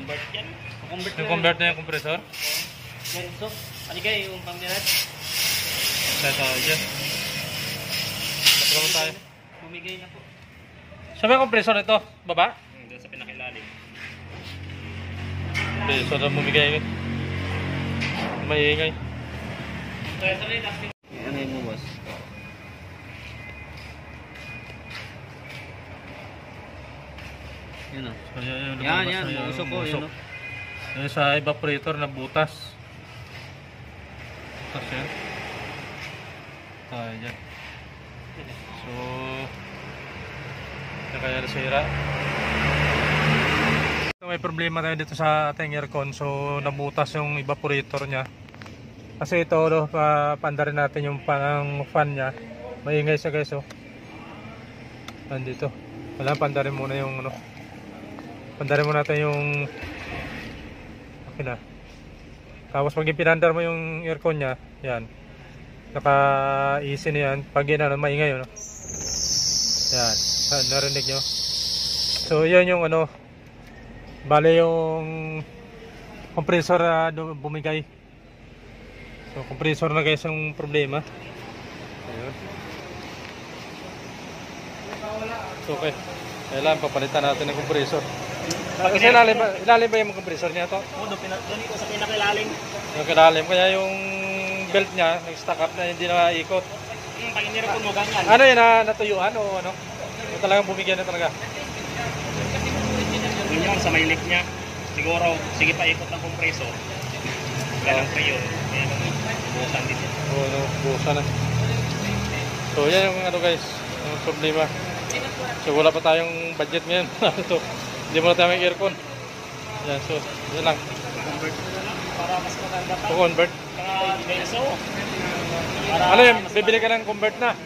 convert yan. Convert na yung compressor? Yan ito. Ano kayo yung pang-direct? Tayo tayo dyan. Lapro tayo. Bumigay na po. Saan ba yung compressor nito? Baba? Doon sa pinakilalim. Compressor na bumigay. May ingay. Ano yun mo, boss? Yun o. So, Yan, usok ko. Yun o. Yung sa evaporator na butas. Butas yan. Tayo dyan. So, kaya nasira. So, may problema tayo dito sa ating aircon. So, nabutas yung evaporator nya. Kasi ito, paanda rin natin yung fan nya. Maingay siya guys. Oh. Nandito. Wala, paanda rin muna yung paanda rin muna natin yung okay na. Tapos pag pinandar mo yung aircon nya, yan. Naka-easy na yan. Pag yan, maingay yun. Yan. Narinig nyo. So, yan yung bale yung compressor bumigay. So, compressor na guys yung problema. Ayun. So, okay. Kailangan papalitan natin ng compressor. Kasi ilalim ba yung compressor niya to? Oo, doon ito sa pinakilalim. Yung kilalim. Kaya yung belt niya, nag-stack up na, hindi na ikot. Pag hindi rin mo ganyan. Ano yun, natuyuan o ano? Yung talagang bumigyan na talaga. Yun sa may leak niya. Siguro, sige pa ikot ng compressor. Ganang pa yun. Busan din yun. Oo, busan na. So yan yung guys, yung problema. So wala pa tayong budget ngayon. Hindi mo na tayo may aircon. Yan, so yan lang. Convert na lang para mas maganda pa. Convert. Peso. Ano yun, bibili ka ng convert na?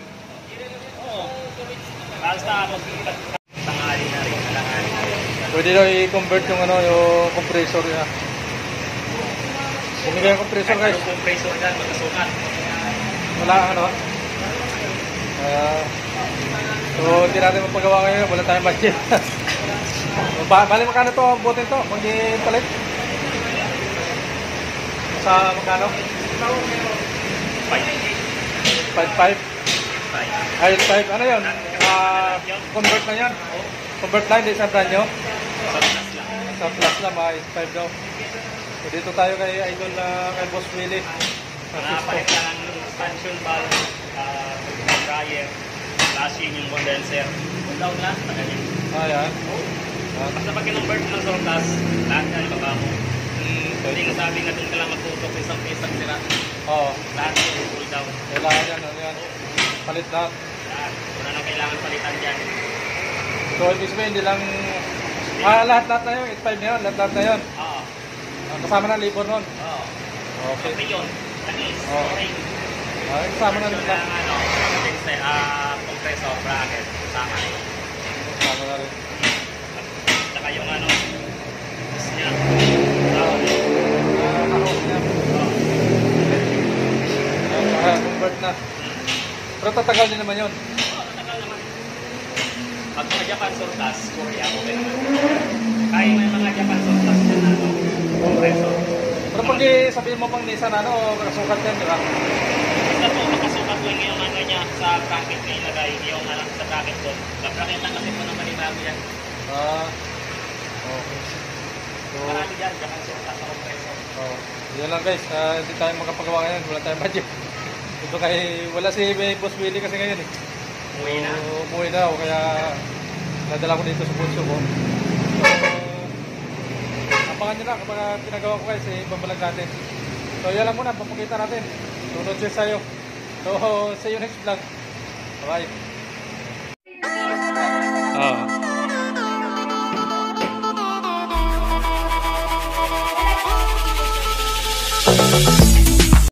Oo. Basta tanghali na rin. Pwede daw i-convert yung yung compressor niya. Bumigay yung compressor guys. Yung compressor dyan, magkasukat. Wala so hindi natin mapagawa ngayon, wala tayong budget. Bali magkano to ang butin to? Mag-palit? Sa magkano? 5.5. Ay, 5. Ano yun? Convert na yan? Convert line, di sa brand nyo? Sa plus lang, 5 daw. So dito tayo kay idol kay Boss Willie. Palit lang ang expansion valve, dryer, flashing yung condenser. Down lang, tagal yun. Yan. Basta pag kinonvert mo ng surplus, lahat yan baba mo. Hindi ka sabi na doon ka lang magtutok isang pisang sira. Oo. Lahat yun, pull down. Kailangan yan, palit lahat. Wala na kailangan palitan dyan. So ibig sabihin, hindi lang lahat na yun, 8.5 na yun, lahat na yun. Oo. Kasama na labor nun. Oo. Okay. Okay yun. Tanis. Oo. Okay. Kasama na rin. Compressor, bracket, sama. Kasama na rin. Saka yung is niya. Kahok niya. Convert na. Pero tatagal din naman yun. Oo, tatagal naman. Pag mga Japan surplus, Korea, okay naman. Kaya may mga Japan surplus dyan na compressor. Pero pag sabihin mo pang Nissan, kasukat yan, di ba? Basta po, makasukat lang yung niya sa bracket na ilagay, yung sa bracket doon. Sa bracket lang kasi po naman ibago yan. Okay. So, marami dyan, Japan surplus sa compressor. Yan lang guys, hindi tayo makapagawa ngayon, wala tayong budget. Ito wala si Boss Willie kasi ngayon eh. Umuwi na ako, kaya nadala ko dito sa bunso ko. So, abangan nyo lang kapag pinagawa ko guys, ibabalag natin. So yan lang muna, papakita natin. Tunod siya sa'yo. So see you next vlog. Bye.